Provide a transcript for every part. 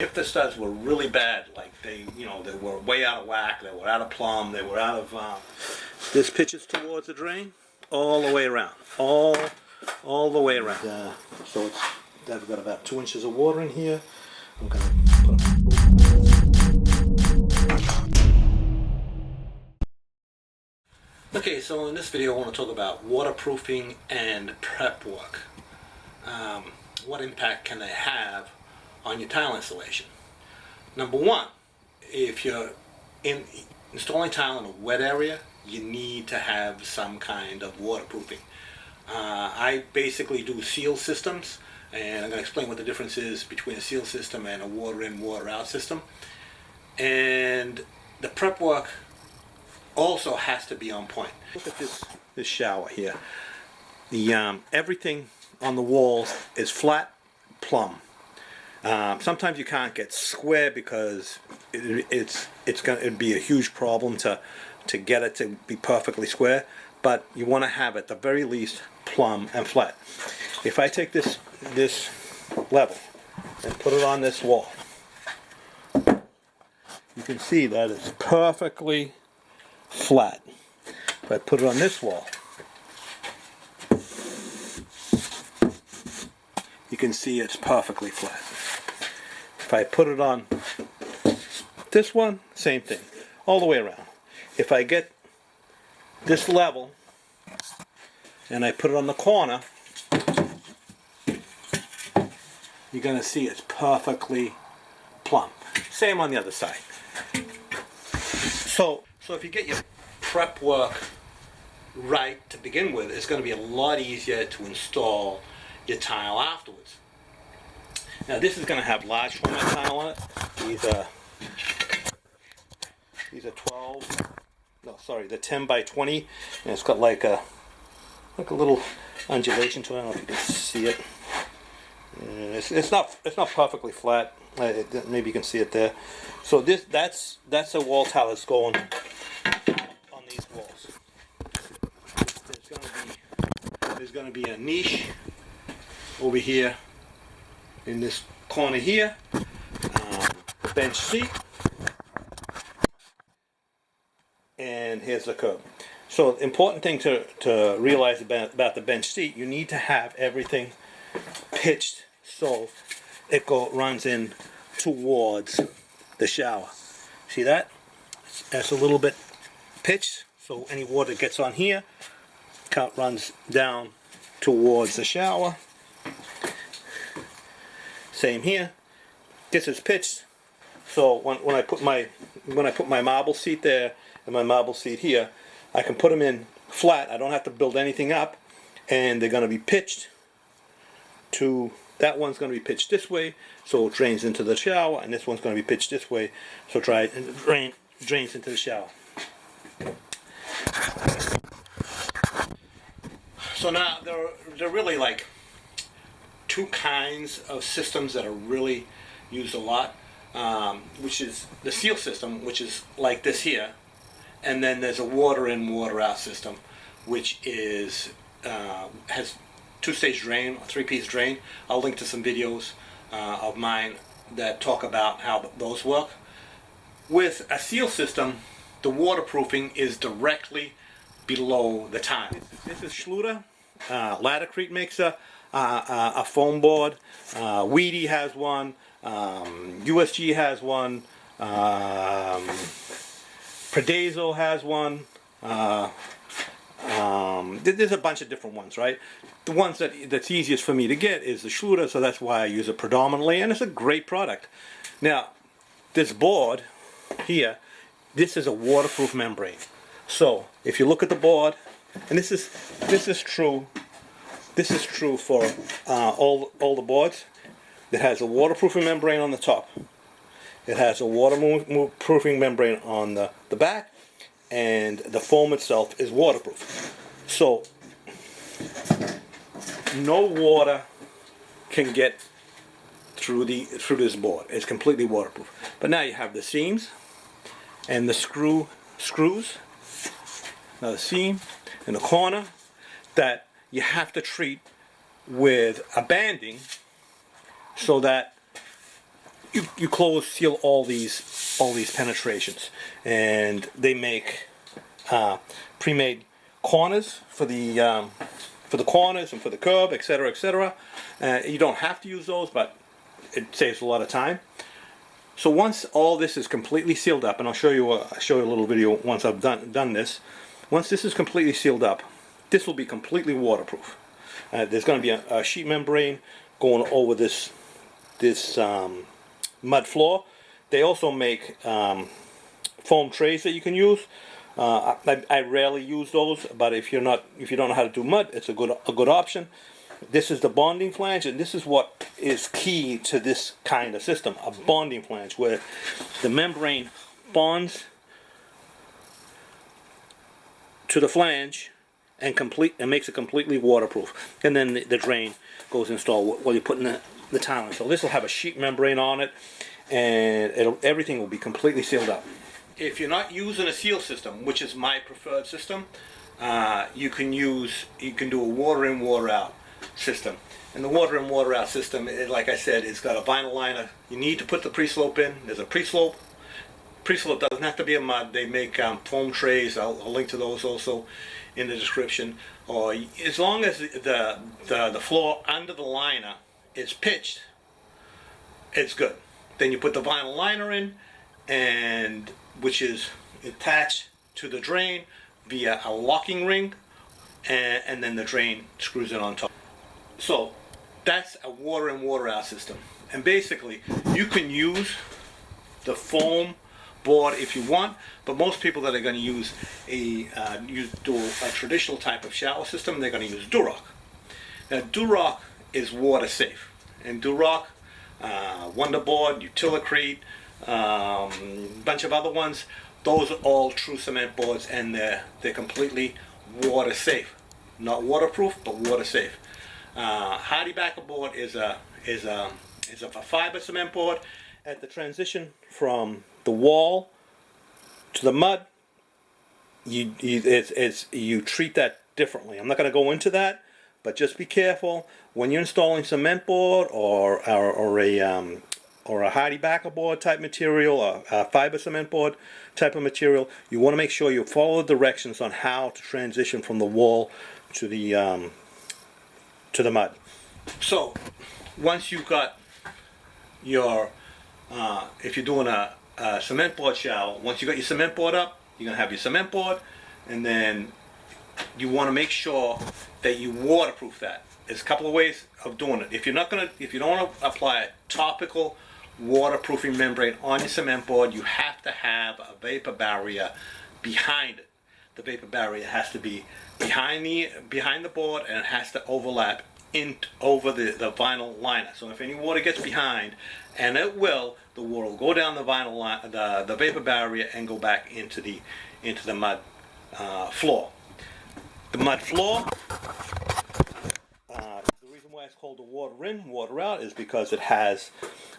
If the studs were really bad, like they were way out of whack, they were out of plumb, they were out of, this pitches towards the drain, all the way around, all the way around. So I've got about 2 inches of water in here. I'm going to put them. Okay, so in this video I want to talk about waterproofing and prep work. What impact can they have on your tile installation? Number one, if you're installing tile in a wet area, you need to have some kind of waterproofing. I basically do seal systems, and I'm going to explain what the difference is between a seal system and a water in, water out system. And the prep work also has to be on point. Look at this shower here. The everything on the walls is flat, plumb. Sometimes you can't get square because it'd be a huge problem to get it to be perfectly square, but you want to have at the very least plumb and flat. If I take this level and put it on this wall, you can see that it's perfectly flat. If I put it on this wall, you can see it's perfectly flat. If I put it on this one, same thing, all the way around. If I get this level and I put it on the corner, you're going to see it's perfectly plumb. Same on the other side. So if you get your prep work right to begin with, it's going to be a lot easier to install your tile afterwards. Now this is going to have large format tile on it. These are 10 by 20, and it's got like a little undulation to it. I don't know if you can see it. It's not perfectly flat. Maybe you can see it there. So that's a wall tile that's going on these walls. There's going to be a niche over here in this corner here, bench seat, and here's the curb. So the important thing to realize about the bench seat, you need to have everything pitched so it runs in towards the shower. See that? That's a little bit pitched, so any water that gets on here runs down towards the shower. Same here. This is pitched, so when I put my marble seat there and my marble seat here, I can put them in flat. I don't have to build anything up, and they're going to be pitched to. That one's going to be pitched this way, so it drains into the shower, and this one's going to be pitched this way, so it drains into the shower. So now there are really like two kinds of systems that are really used a lot, which is the seal system, which is like this here, and then there's a water in, water out system, which is has two-stage drain, a three-piece drain. I'll link to some videos of mine that talk about how those work. With a seal system, the waterproofing is directly below the tile. This is Schluter. Laticrete makes a foam board. Hardie has one. USG has one. Predazzo has one. There's a bunch of different ones, right? The ones that's easiest for me to get is the Schluter, so that's why I use it predominantly, and it's a great product. Now, this board here, this is a waterproof membrane. So if you look at the board, and this is true for all the boards. It has a waterproofing membrane on the top. It has a waterproofing membrane on the back, and the foam itself is waterproof. So no water can get through this board. It's completely waterproof. But now you have the seams and the screws. Now the seam in the corner that you have to treat with a banding so that you close seal all these penetrations, and they make pre-made corners for the corners and for the curb, etc., etc. You don't have to use those, but it saves a lot of time. So once all this is completely sealed up, and I'll show you a little video once I've done this. Once this is completely sealed up, this will be completely waterproof. There's going to be a sheet membrane going over this mud floor. They also make foam trays that you can use. I rarely use those, but if you don't know how to do mud, it's a good option. This is the bonding flange, and this is what is key to this kind of system: a bonding flange, where the membrane bonds to the flange and makes it completely waterproof. And then the drain goes installed while you're putting the tile in. So this will have a sheet membrane on it, and everything will be completely sealed up. If you're not using a seal system, which is my preferred system, you can do a water in, water out system. And the water in, water out system, like I said, it's got a vinyl liner. You need to put the pre-slope in. There's a pre-slope. Pre-slope doesn't have to be a mud. They make foam trays. I'll link to those also in the description. Or as long as the floor under the liner is pitched, it's good. Then you put the vinyl liner in, and which is attached to the drain via a locking ring, and then the drain screws it on top. So that's a water in, water out system. And basically you can use the foam board if you want, but most people that are going to use do a traditional type of shower system, they're going to use Durock. Now Durock is water safe, and Durock, Wonderboard, Laticrete, bunch of other ones, those are all true cement boards, and they're completely water safe. Not waterproof, but water safe. Hardie backer board is a fiber cement board. At the transition from the wall to the mud, you treat that differently. I'm not going to go into that, but just be careful when you're installing cement board or a Hardie backer board type material, or a fiber cement board type of material. You want to make sure you follow the directions on how to transition from the wall to the mud. So once you've got your if you're doing a cement board shower, once you got your cement board up, you're gonna have your cement board, and then you want to make sure that you waterproof that. There's a couple of ways of doing it. If you don't want to apply a topical waterproofing membrane on your cement board, you have to have a vapor barrier behind it. The vapor barrier has to be behind the board, and it has to overlap over the vinyl liner. So if any water gets behind, and it will, the water will go down the vinyl line, the vapor barrier, and go back into the mud floor. The mud floor. The reason why it's called a water in, water out is because it has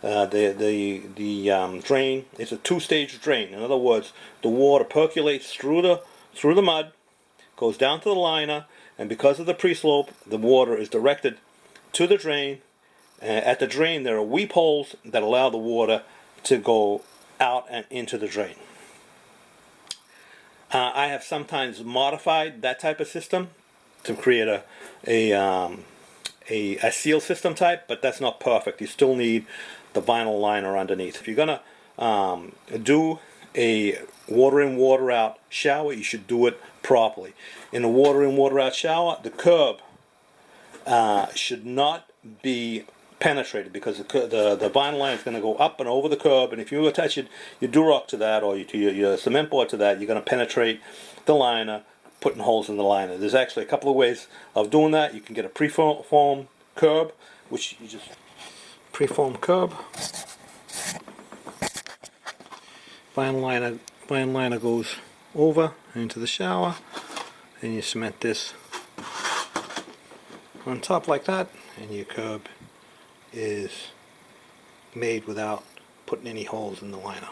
the drain. It's a two-stage drain. In other words, the water percolates through the mud, goes down to the liner, and because of the pre-slope, the water is directed to the drain. At the drain, there are weep holes that allow the water to go out and into the drain. I have sometimes modified that type of system to create a seal system type, but that's not perfect. You still need the vinyl liner underneath. If you're gonna do a water in, water out shower, you should do it properly. In a water in, water out shower, the curb should not be penetrated, because the vinyl line is going to go up and over the curb, and if you attach your Durock to that, or your cement board to that, you're going to penetrate the liner, putting holes in the liner. There's actually a couple of ways of doing that. You can get a preform curb, which you just preform curb. Vinyl liner goes over into the shower, and you cement this on top like that, and your curb is made without putting any holes in the liner,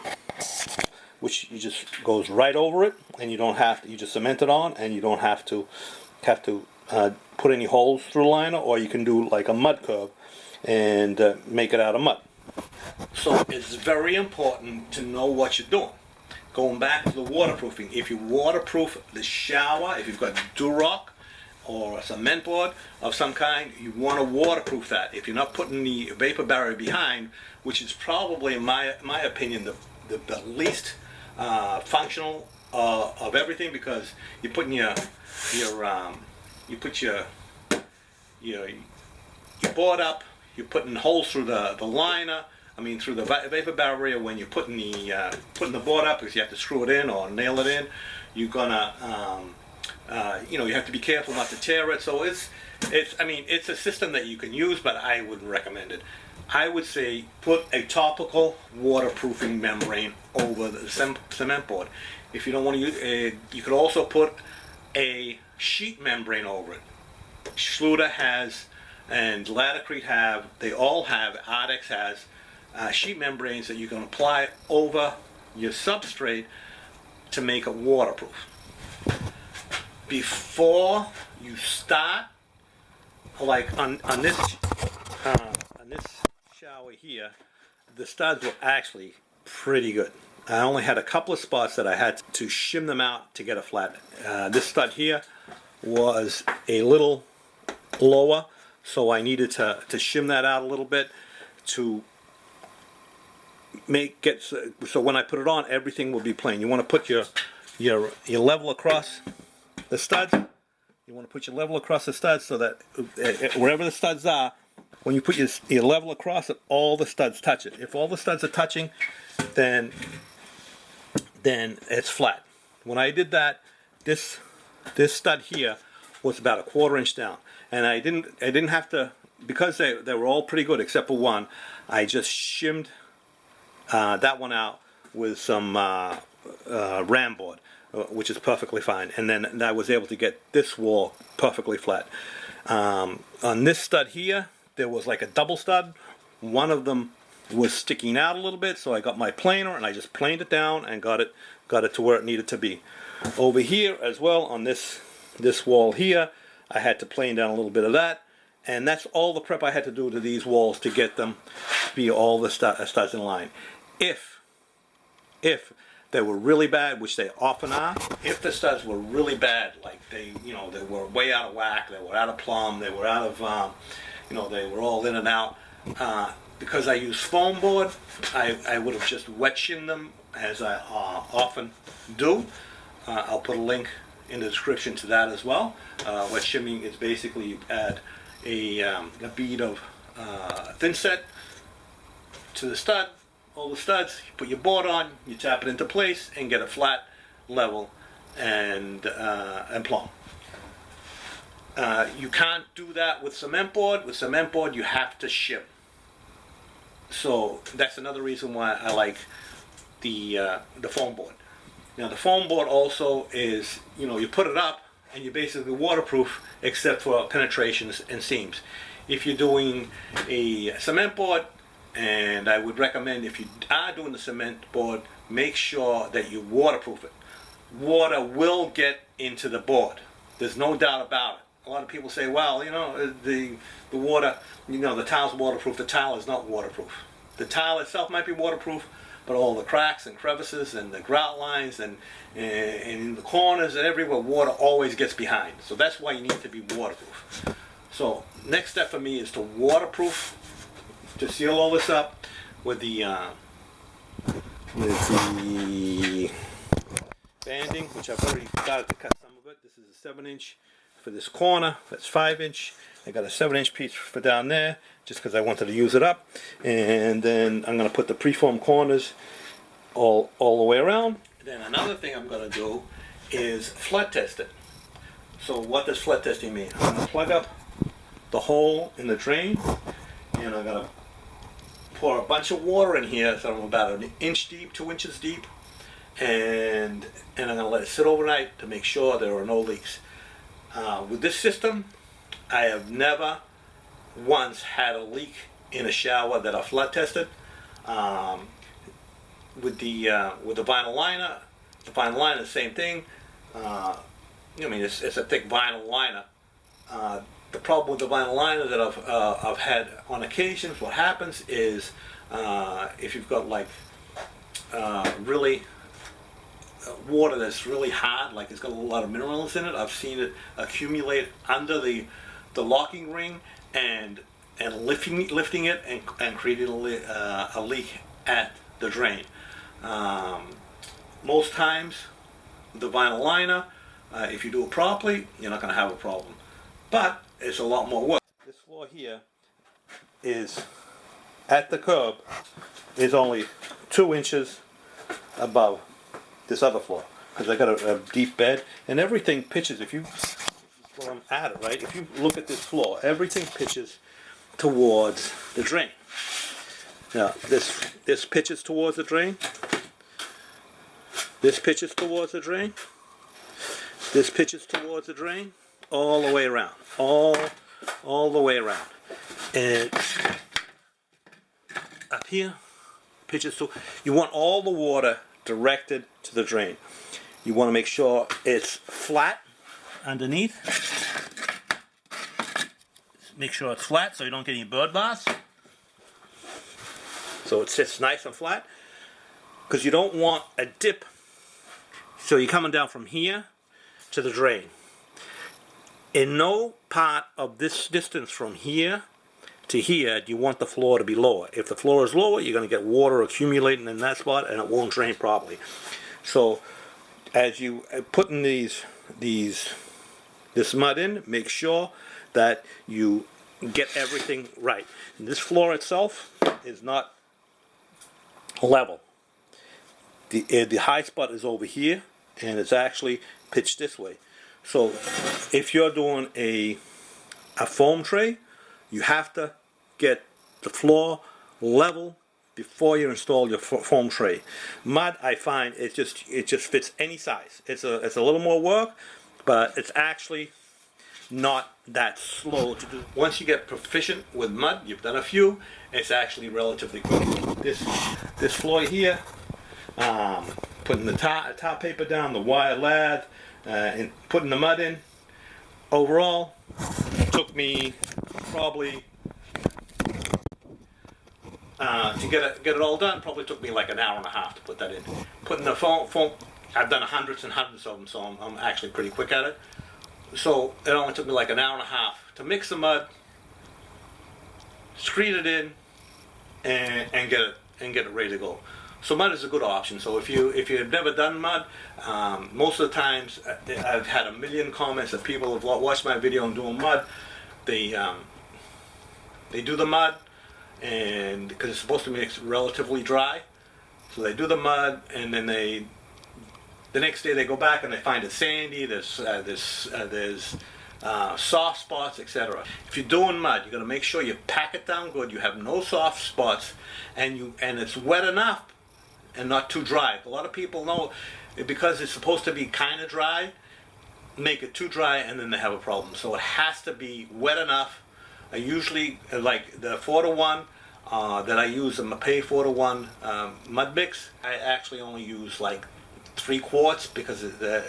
which you just goes right over it, and you don't have to, you just cement it on, and you don't have to put any holes through the liner. Or you can do like a mud curb and make it out of mud. So it's very important to know what you're doing. Going back to the waterproofing, if you waterproof the shower, if you've got Durock or a cement board of some kind, you want to waterproof that. If you're not putting the vapor barrier behind, which is probably, in my opinion, the least functional of everything, because you're putting your board up, you're putting holes through the liner. I mean, through the vapor barrier when you're putting the board up, because you have to screw it in or nail it in. You're gonna, you have to be careful not to tear it. So it's a system that you can use, but I wouldn't recommend it. I would say put a topical waterproofing membrane over the cement board. If you don't want to use it, you could also put a sheet membrane over it. Schluter has, and Laticrete have, they all have, Hardie has sheet membranes that you can apply over your substrate to make it waterproof. Before you start, like on this shower here, the studs were actually pretty good. I only had a couple of spots that I had to shim them out to get a flat. This stud here was a little lower, so I needed to shim that out a little bit to so when I put it on, everything will be plain. You want to put your level across the studs. You want to put your level across the studs so that wherever the studs are, when you put your level across it, all the studs touch it. If all the studs are touching, then it's flat. When I did that, this stud here was about a 1/4 inch down, and I didn't have to, because they were all pretty good except for one. I just shimmed that one out with some ram board, which is perfectly fine, and then I was able to get this wall perfectly flat. On this stud here, there was like a double stud. One of them was sticking out a little bit, so I got my planer and I just planed it down and got it to where it needed to be. Over here as well, on this wall here, I had to plane down a little bit of that, and that's all the prep I had to do to these walls to get them to be all the studs in line. If they were really bad, which they often are, if the studs were really bad, like they were way out of whack, they were out of plumb, they were out of, they were all in and out, because I use foam board, I would have just wet shimmed them, as I often do. I'll put a link in the description to that as well. Wet shimming is basically you add a bead of thin set to the stud, all the studs, you put your board on, you tap it into place and get a flat, level, and plumb. You can't do that with cement board. With cement board you have to shim. So that's another reason why I like the foam board. Now the foam board also is, you put it up and you basically waterproof except for penetrations and seams. If you're doing a cement board, and I would recommend, if you are doing the cement board, make sure that you waterproof it. Water will get into the board. There's no doubt about it. A lot of people say, well, the water, the tile's waterproof. The tile is not waterproof. The tile itself might be waterproof, but all the cracks and crevices and the grout lines and in the corners and everywhere, water always gets behind. So that's why you need to be waterproof. So next step for me is to waterproof, to seal all this up with the banding, which I've already started to cut some of it. This is a 7-inch for this corner. That's 5-inch. I got a 7-inch piece for down there, just because I wanted to use it up. And then I'm going to put the preformed corners all the way around. Then another thing I'm going to do is flood test it. So what does flood testing mean? I'm going to plug up the hole in the drain, and I'm going to pour a bunch of water in here, so I'm about 1 inch deep, 2 inches deep, and I'm going to let it sit overnight to make sure there are no leaks. With this system, I have never once had a leak in a shower that I flood tested. With the vinyl liner, the same thing. It's a thick vinyl liner. The problem with the vinyl liner that I've had on occasions, what happens is If you've got like really water that's really hard, like it's got a lot of minerals in it, I've seen it accumulate under the locking ring and lifting it and creating a leak at the drain. Most times the vinyl liner, if you do it properly, you're not going to have a problem, but it's a lot more work. This floor here is at the curb is only 2 inches above this other floor, because I got a deep bed and everything pitches. If you, well, I'm at it, right? If you look at this floor, everything pitches towards the drain. Now this pitches towards the drain. This pitches towards the drain. This pitches towards the drain. All the way around. All the way around. And up here pitches to. You want all the water directed to the drain. You want to make sure it's flat underneath. Make sure it's flat so you don't get any bird baths. So it sits nice and flat, because you don't want a dip. So you're coming down from here to the drain. In no part of this distance from here to here do you want the floor to be lower. If the floor is lower, you're going to get water accumulating in that spot and it won't drain properly. So as you put in this mud in, make sure that you get everything right. And this floor itself is not level. The high spot is over here and it's actually pitched this way. So if you're doing a foam tray, you have to get the floor level before you install your foam tray. Mud, I find it just fits any size. It's a little more work, but it's actually not that slow to do. Once you get proficient with mud, you've done a few, it's actually relatively quick. This floor here, putting the top paper down, the wire lath, and putting the mud in, overall took me probably to get it all done, probably took me like an hour and a half to put that in. Putting the foam, I've done hundreds and hundreds of them, so I'm actually pretty quick at it. So it only took me like an hour and a half to mix the mud, screed it in, and get it ready to go. So mud is a good option. So if you've never done mud, most of the times I've had a million comments that people have watched my video on doing mud. They do the mud, and because it's supposed to be relatively dry, so they do the mud, and then the next day they go back and they find it sandy. There's soft spots, etc. If you're doing mud, you got to make sure you pack it down good. You have no soft spots, and it's wet enough and not too dry. A lot of people know, because it's supposed to be kind of dry, make it too dry and then they have a problem. So it has to be wet enough. I usually like the 4-to-1 that I use, the Mapei 4-to-1 mud mix. I actually only use like 3 quarts because the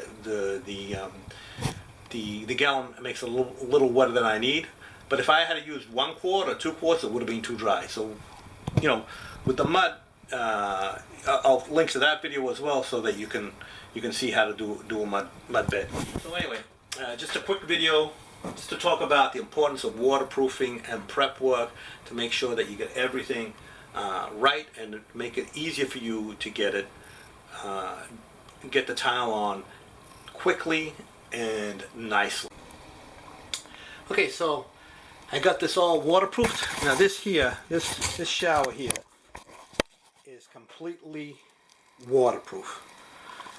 gallon makes it a little wetter than I need. But if I had to use 1 quart or 2 quarts, it would have been too dry. So, you know, with the mud, I'll link to that video as well so that you can see how to do a mud bed. So anyway, just a quick video just to talk about the importance of waterproofing and prep work to make sure that you get everything right and make it easier for you to get the tile on quickly and nicely. Okay, so I got this all waterproofed. Now this shower here is completely waterproof.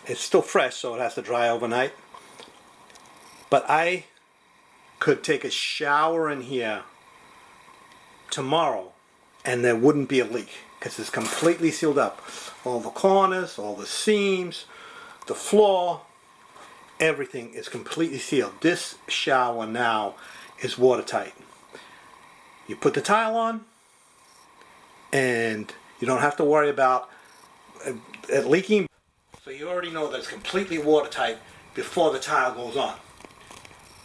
It's still fresh, so it has to dry overnight. But I could take a shower in here tomorrow and there wouldn't be a leak because it's completely sealed up. All the corners, all the seams, the floor, everything is completely sealed. This shower now is watertight. You put the tile on and you don't have to worry about it leaking. So you already know that it's completely watertight before the tile goes on.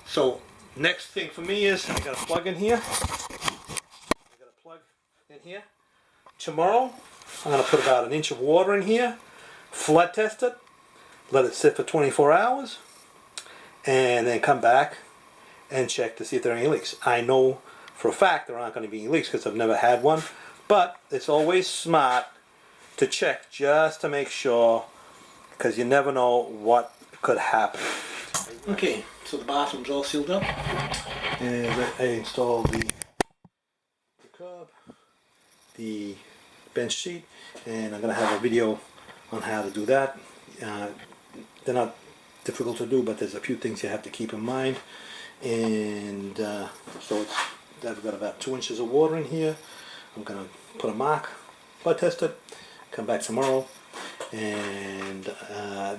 So next thing for me is I got a plug in here. I got a plug in here Tomorrow, I'm going to put about 1 inch of water in here, flood test it, let it sit for 24 hours, and then come back and check to see if there are any leaks. I know for a fact there aren't going to be any leaks because I've never had one, but it's always smart to check just to make sure, because you never know what could happen. Okay, so the bathroom's all sealed up, and I installed the curb, the bench seat, and I'm going to have a video on how to do that. They're not difficult to do, but there's a few things you have to keep in mind. And so I've got about 2 inches of water in here. I'm going to put a mark, flood test it, come back tomorrow, and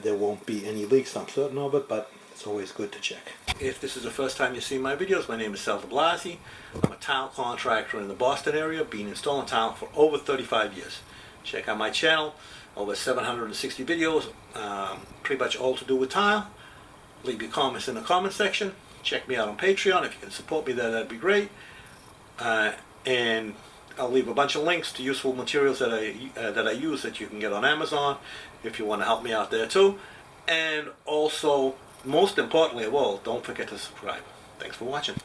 there won't be any leaks, I'm certain of it, but it's always good to check. If this is the first time you see my videos, my name is Sal DeBlasi. I'm a tile contractor in the Boston area, been installing tile for over 35 years. Check out my channel, over 760 videos, pretty much all to do with tile. Leave your comments in the comment section. Check me out on Patreon. If you can support me there, that'd be great. And I'll leave a bunch of links to useful materials that I use that you can get on Amazon if you want to help me out there too. And also, most importantly of all, don't forget to subscribe. Thanks for watching.